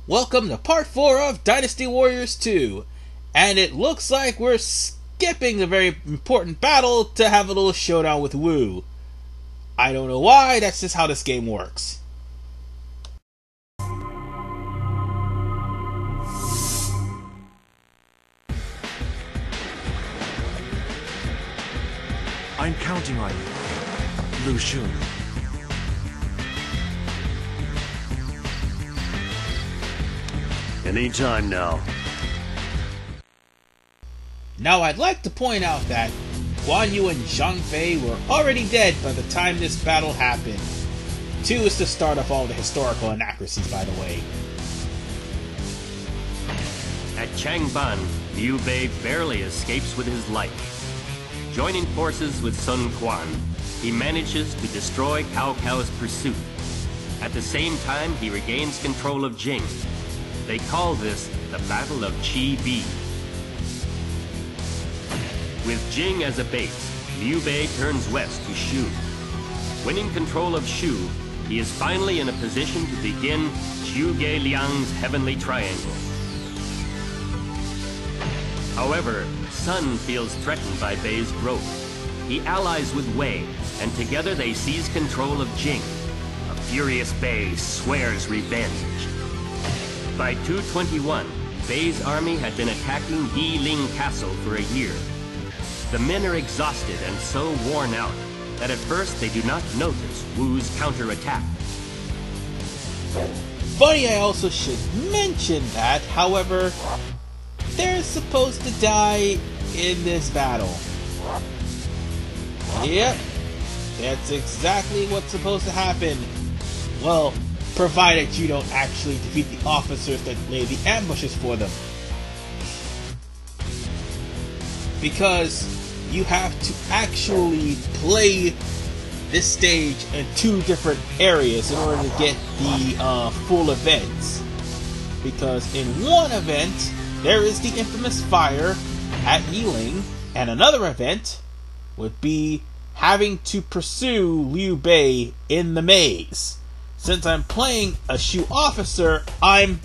Welcome to part 4 of Dynasty Warriors 2, and it looks like we're skipping a very important battle to have a little showdown with Wu. I don't know why, that's just how this game works. I'm counting on you, Shu. Anytime now. Now I'd like to point out that Guan Yu and Zhang were already dead by the time this battle happened. 2 is the start of all the historical inaccuracies, by the way. At Changban, Liu Bei barely escapes with his life. Joining forces with Sun Quan, he manages to destroy Cao Cao's pursuit. At the same time, he regains control of Jing. They call this the Battle of Qi Bi. With Jing as a base, Liu Bei turns west to Shu. Winning control of Shu, he is finally in a position to begin Zhuge Liang's Heavenly Triangle. However, Sun feels threatened by Bei's growth. He allies with Wei, and together they seize control of Jing. A furious Bei swears revenge. By 221, Bei's army had been attacking Yi Ling Castle for a year. The men are exhausted and so worn out that at first they do not notice Wu's counterattack. Funny, I also should mention that, however, they're supposed to die in this battle. Yep, that's exactly what's supposed to happen. Well, provided you don't actually defeat the officers that lay the ambushes for them. Because you have to actually play this stage in 2 different areas in order to get the full events. Because in one event, there is the infamous fire at Yi Ling, and another event would be having to pursue Liu Bei in the maze. Since I'm playing a Shu officer, I'm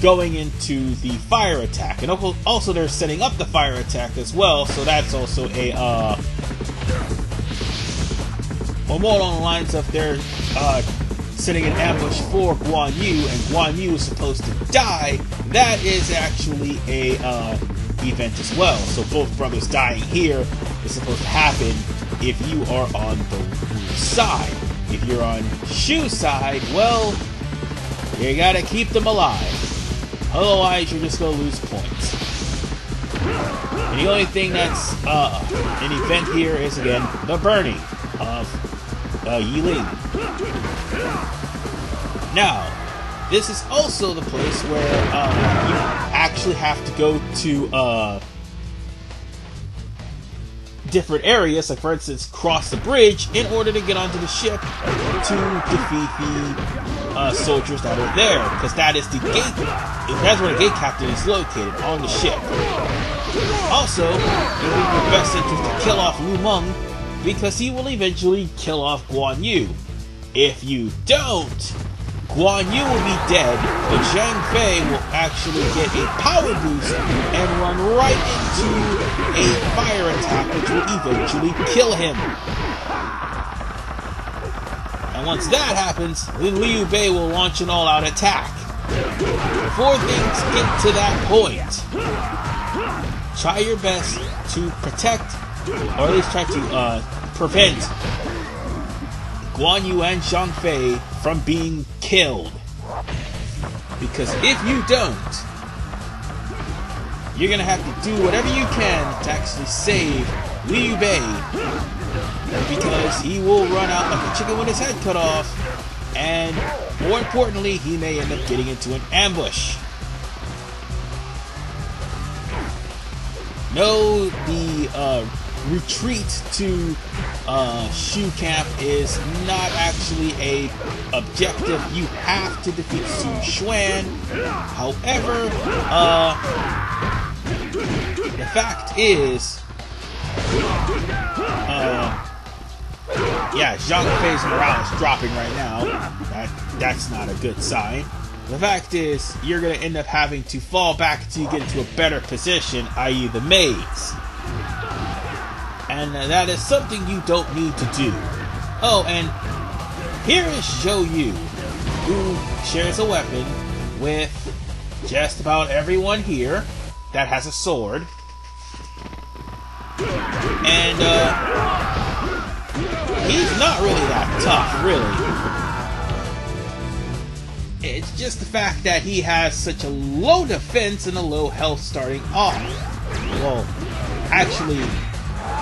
going into the fire attack. And also they're setting up the fire attack as well, so that's also a, or more along the lines of they're, setting an ambush for Guan Yu, and Guan Yu is supposed to die. That is actually a, event as well. So both brothers dying here is supposed to happen if you are on the Wu side. If you're on Shu's side, well, you gotta keep them alive. Otherwise, you're just gonna lose points. And the only thing that's an event here is, again, the burning of Yi Ling. Now, this is also the place where you actually have to go to different areas, like for instance cross the bridge in order to get onto the ship to defeat the soldiers that are there, because that is the gate. That's where the gate captain is located, on the ship. Also, it will be your best interest to kill off Lu Meng, because he will eventually kill off Guan Yu. If you don't, Guan Yu will be dead, but Zhang will actually get a power boost and run right into a fire attack, which will eventually kill him. And once that happens, then Liu Bei will launch an all-out attack. Before things get to that point, try your best to protect, or at least try to prevent Guan Yu and Zhang from being killed. Because if you don't, you're gonna have to do whatever you can to actually save Liu Bei, because he will run out like a chicken with his head cut off, and more importantly, he may end up getting into an ambush. No, the retreat to Shu camp is not actually a objective. You have to defeat Sun Xuan. However, the fact is, yeah, Zhang Fei's morale is dropping right now. That's not a good sign. the fact is, you're going to end up having to fall back until you get into a better position, i.e. the maze. And that is something you don't need to do. Oh, and here is Zhou Yu, who shares a weapon with just about everyone here that has a sword. And, he's not really that tough, really. It's just the fact that he has such a low defense and a low health starting off. Well, actually,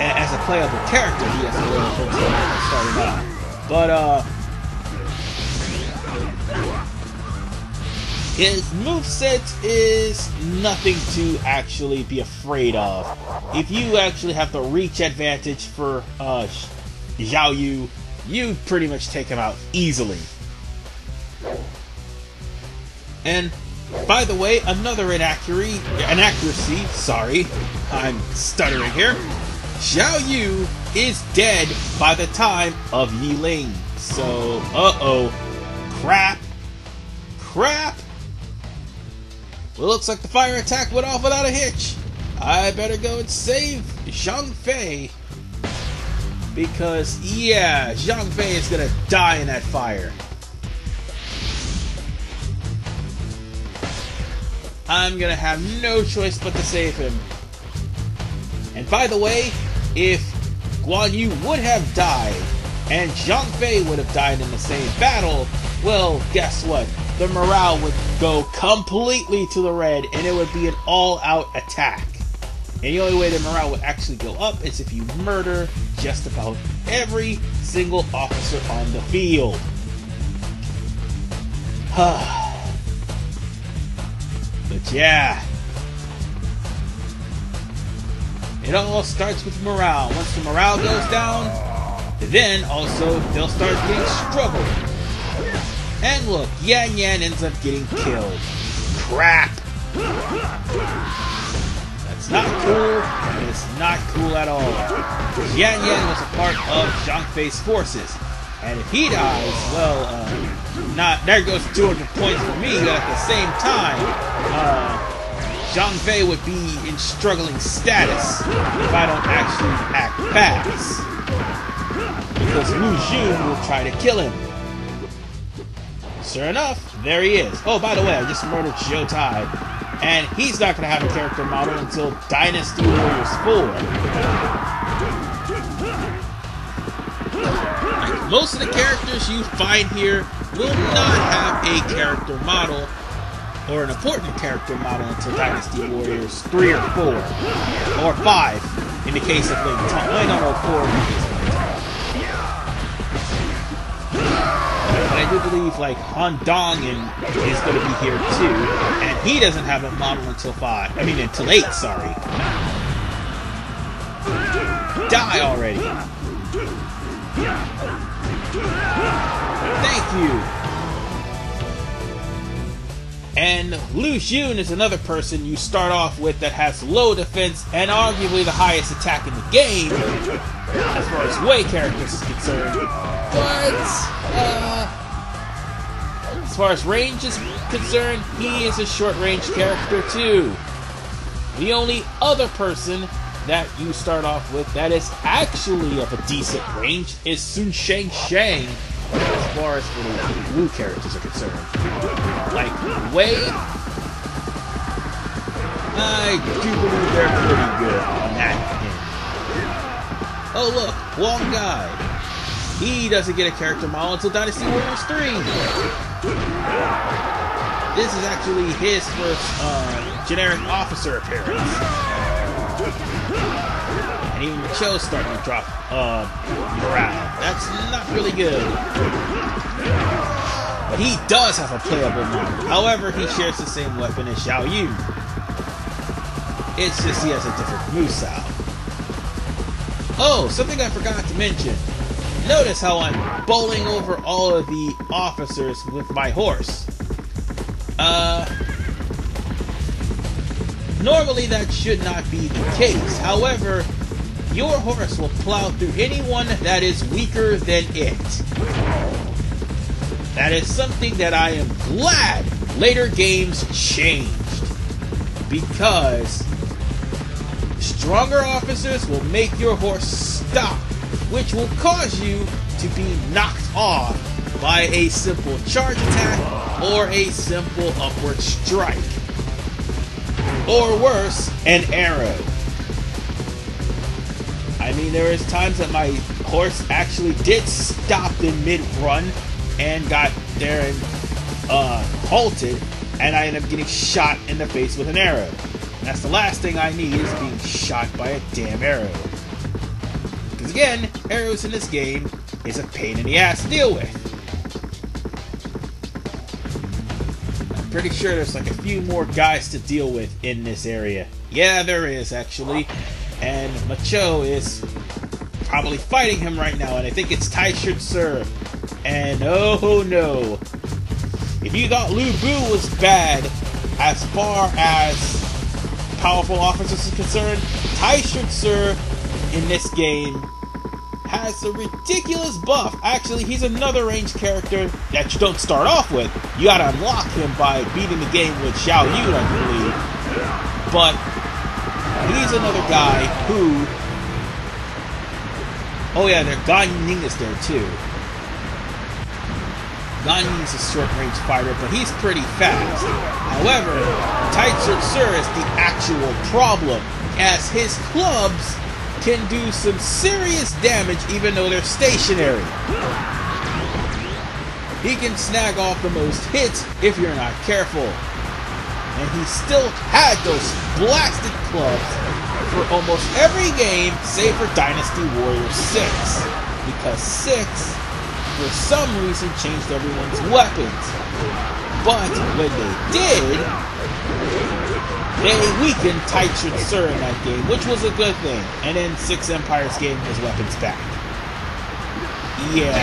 as a playable character, he has a low defense starting off. But, his moveset is nothing to actually be afraid of. If you actually have the reach advantage for Zhou Yu, you pretty much take him out easily. And by the way, another inaccuracy, sorry, I'm stuttering here. Zhou Yu is dead by the time of Yi Ling. So, crap. Well, looks like the fire attack went off without a hitch. I better go and save Zhang Fei. Because, yeah, Zhang Fei is gonna die in that fire. I'm gonna have no choice but to save him. And by the way, if Guan Yu would have died, and Zhang Fei would have died in the same battle, well, guess what? The morale would go completely to the red, and it would be an all-out attack. And the only way the morale would actually go up is if you murder just about every single officer on the field. But yeah, it all starts with morale. Once the morale goes down, then also they'll start getting struggled. And look, Yan Yan ends up getting killed. Crap! That's not cool. It's not cool at all. Yan Yan was a part of Zhang Fei's forces. And if he dies, well, there goes 200 points for me, but at the same time, Zhang Fei would be in struggling status if I don't actually act fast. Because Wu Jun will try to kill him. Sure enough, there he is. Oh, by the way, I just murdered Zhou Tai, and he's not going to have a character model until Dynasty Warriors 4. Most of the characters you find here will not have a character model, or an important character model, until Dynasty Warriors 3 or 4, or 5 in the case of Ling Tong. I don't know, 4 in the case of Ling Tong. But I do believe like Han Dong is going to be here too, and he doesn't have a model until 8. Sorry. Die already. Thank you. And Lu Xun is another person you start off with that has low defense and arguably the highest attack in the game, as far as Wei characters is concerned. But as far as range is concerned, he is a short-range character too. The only other person that you start off with that is actually of a decent range is Sun Shang Shang, as far as the Wu characters are concerned. Like Wei, I do believe they're pretty good on that end. Oh look, Wong Guy. He doesn't get a character model until Dynasty Warriors 3. This is actually his first generic officer appearance. And even Cho's starting to drop morale. That's not really good. But he does have a playable model. However, he shares the same weapon as Zhou Yu. It's just he has a different moveset. Oh, something I forgot to mention. Notice how I'm bowling over all of the officers with my horse. Normally that should not be the case. However, your horse will plow through anyone that is weaker than it. That is something that I am glad later games changed because stronger officers will make your horse stop, which will cause you to be knocked off by a simple charge attack or a simple upward strike. Or worse, an arrow. I mean, there was times that my horse actually did stop in mid-run and got there and halted, and I ended up getting shot in the face with an arrow. And that's the last thing I need, is being shot by a damn arrow. Because again, arrows in this game is a pain in the ass to deal with. I'm pretty sure there's like a few more guys to deal with in this area. Yeah, there is actually. And Macho is probably fighting him right now, and I think it's Tai-Shirt Sir. And oh no, if you thought Lu Bu was bad as far as powerful officers is concerned, Tai-Shirt Sir in this game has a ridiculous buff. Actually, he's another ranged character that you don't start off with. You gotta unlock him by beating the game with Xiao Yu, I believe. But he's another guy who... Oh yeah, Guan is there too. Guan is a short-range fighter, but he's pretty fast. However, Tai-Shirt Sir is the actual problem, as his clubs can do some serious damage even though they're stationary. He can snag off the most hits if you're not careful. And he still had those blasted clubs for almost every game, save for Dynasty Warriors 6. Because 6, for some reason, changed everyone's weapons. But when they did, they weakened Tai-Shirt Sir in that game, which was a good thing. And then 6 Empires gave his weapons back. Yeah.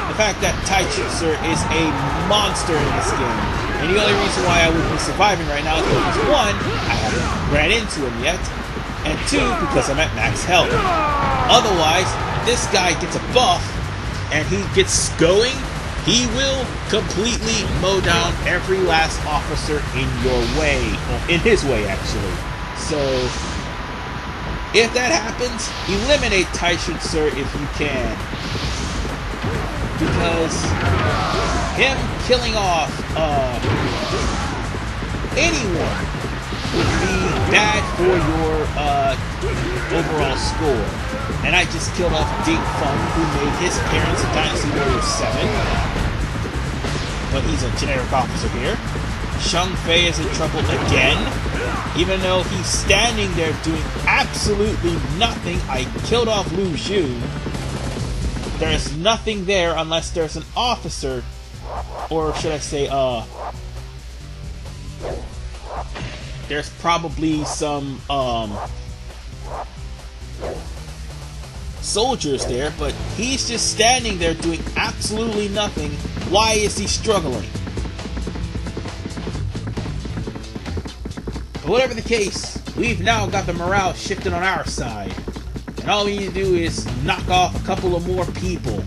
The fact that Tai-Shirt Sir is a monster in this game. And the only reason why I would be surviving right now is because 1, I haven't ran into him yet, and 2, because I'm at max health. Otherwise, this guy gets a buff, and he gets going, he will completely mow down every last officer in your way. Well, in his way, actually. So, if that happens, eliminate Tai-Shirt Sir if you can. Because him killing off anyone would be bad for your overall score. And I just killed off Ding Feng, who made his appearance in Dynasty Warriors 7. But he's a generic officer here. Shang Fei is in trouble again. Even though he's standing there doing absolutely nothing, I killed off Lu Xu. There's nothing there unless there's an officer, or should I say, there's probably some, soldiers there, but he's just standing there doing absolutely nothing. Why is he struggling? But whatever the case, we've now got the morale shifted on our side. And all we need to do is knock off a couple of more people.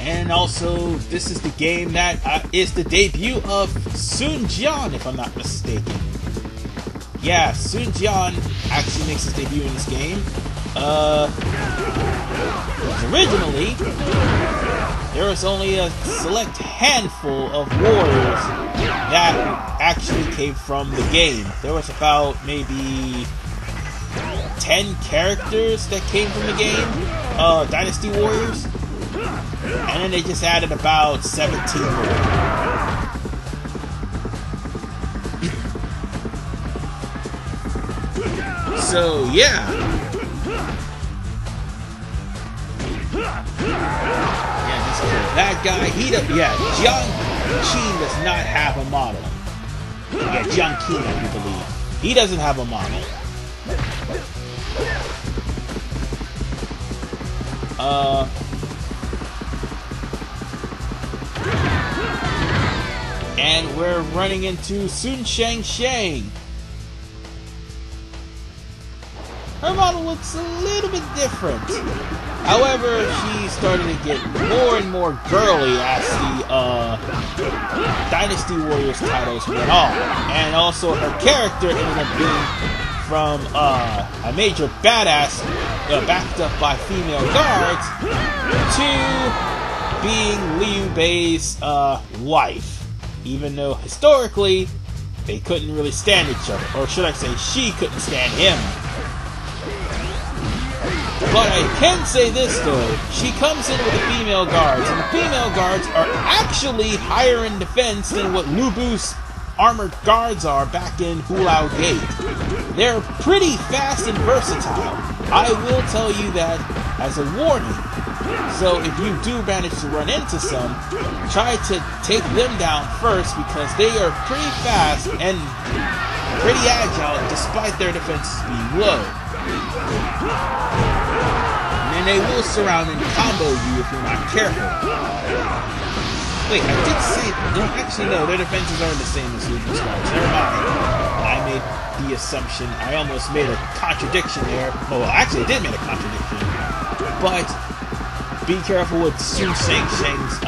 And also, this is the game that is the debut of Sun Jian, if I'm not mistaken. Yeah, Sun Jian actually makes his debut in this game. Originally, there was only a select handful of warriors that actually came from the game. There was about maybe 10 characters that came from the game, Dynasty Warriors, and then they just added about 17 more. So yeah. That guy, Zhang does not have a model. Yeah, Zhang Qin, I do believe. He doesn't have a model. And we're running into Sun Shang. Her model looks a little bit different. However, she started to get more and more girly as the Dynasty Warriors titles went on. And also her character ended up being from a major badass backed up by female guards to being Liu Bei's wife. Even though historically they couldn't really stand each other. Or should I say she couldn't stand him. But I can say this though, she comes in with the female guards, and the female guards are actually higher in defense than what Lu Bu's armored guards are back in Hulao Gate. They're pretty fast and versatile. I will tell you that as a warning. So if you do manage to run into some, try to take them down first because they are pretty fast and pretty agile despite their defenses being low. And they will surround and combo you if you're not careful. Wait, I did say... No, actually, no. Their defenses aren't the same as Lu Bu's guards. Never mind. I made the assumption. I almost made a contradiction there. Well, actually, I did make a contradiction. But be careful with Sun Sheng's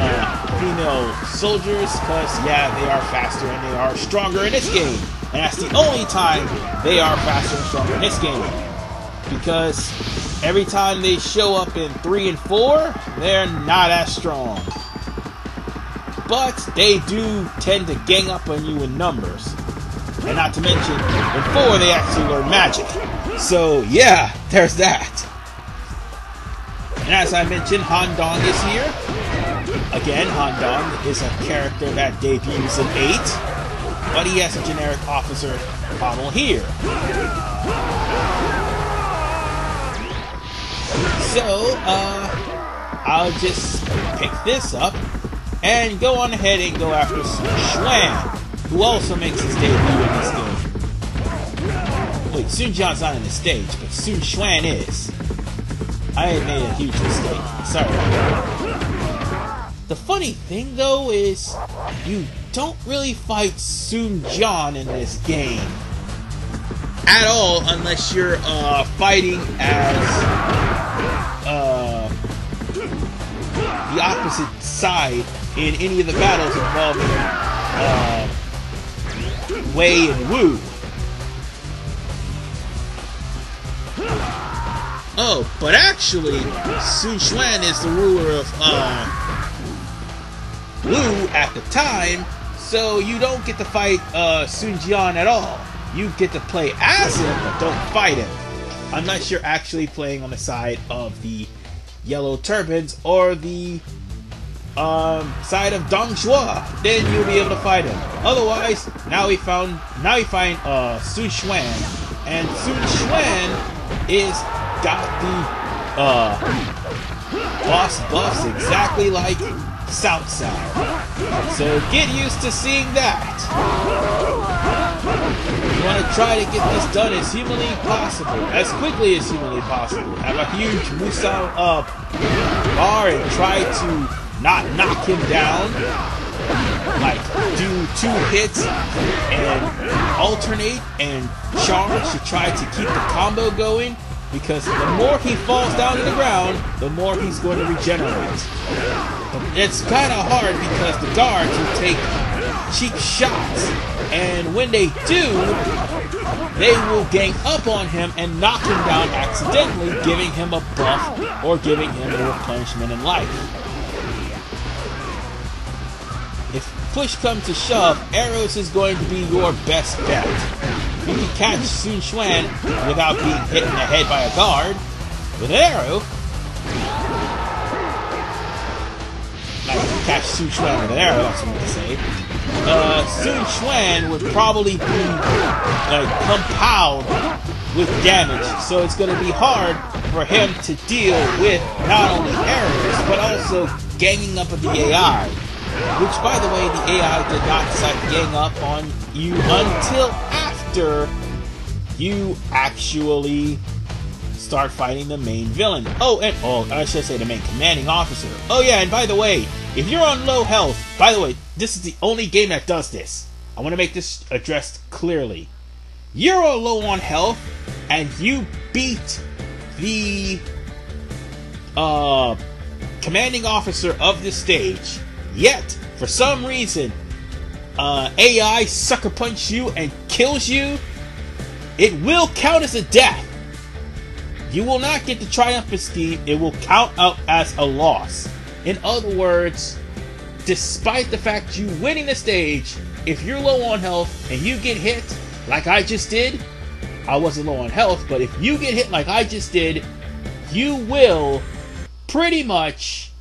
female soldiers, because, yeah, they are faster and they are stronger in this game. And that's the only time they are faster and stronger in this game. Because every time they show up in 3 and 4, they're not as strong. But they do tend to gang up on you in numbers. And not to mention, in 4 they actually learn magic. So yeah, there's that. And as I mentioned, Han Dong is here. Again, Han Dong is a character that debuts in 8. But he has a generic officer model here. So, I'll just pick this up and go on ahead and go after Sun Xuan, who also makes his debut in this game. Wait, Sun Jian's not in the stage, but Sun Xuan is. I made a huge mistake. Sorry about that. The funny thing, though, is you don't really fight Sun Jian in this game at all unless you're fighting as the opposite side in any of the battles involving Wei and Wu. Oh, but actually, Sun Xuan is the ruler of Wu at the time, so you don't get to fight Sun Jian at all. You get to play as him, but don't fight him. Unless you're actually playing on the side of the Yellow Turbans or the side of Dong Zhuo, then you'll be able to fight him. Otherwise, now we find Sun Xuan, and Sun Xuan is got the boss buffs exactly like Southside. So get used to seeing that. You want to try to get this done as humanly possible, as quickly as humanly possible. Have a huge Musou bar and try to not knock him down. Like, do 2 hits and alternate and charge to try to keep the combo going. Because the more he falls down to the ground, the more he's going to regenerate. But it's kind of hard because the guards will take cheap shots. And when they do, they will gang up on him and knock him down accidentally, giving him a buff or giving him a replenishment in life. If push comes to shove, arrows is going to be your best bet. You can catch Sun Xuan without being hit in the head by a guard with an arrow. Like, you can catch Sun Xuan with an arrow, that's what I'm going to say. Sun Xuan would probably be compound with damage, so it's going to be hard for him to deal with not only arrows, but also ganging up with the AI. Which, by the way, the AI did not decide to gang up on you until after you actually start fighting the main villain. Oh, and I should say the main commanding officer. Oh yeah, and by the way, if you're on low health, by the way, this is the only game that does this. I want to make this addressed clearly. You're low on health, and you beat the commanding officer of the stage, yet for some reason AI sucker punch you and kills you, it will count as a death. You will not get the triumphant scheme. It will count up as a loss. In other words, despite the fact you winning the stage, if you're low on health and you get hit like I just did, I wasn't low on health, but if you get hit like I just did, you will pretty much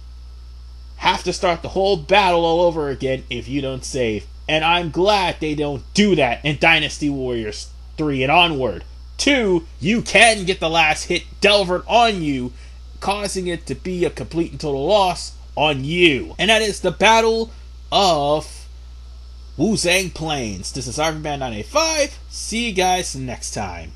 have to start the whole battle all over again if you don't save. And I'm glad they don't do that in Dynasty Warriors 3 and onward. 2, you can get the last hit delivered on you, causing it to be a complete and total loss on you. And that is the Battle of Wu Zhang Plains. This is RVman 985. See you guys next time.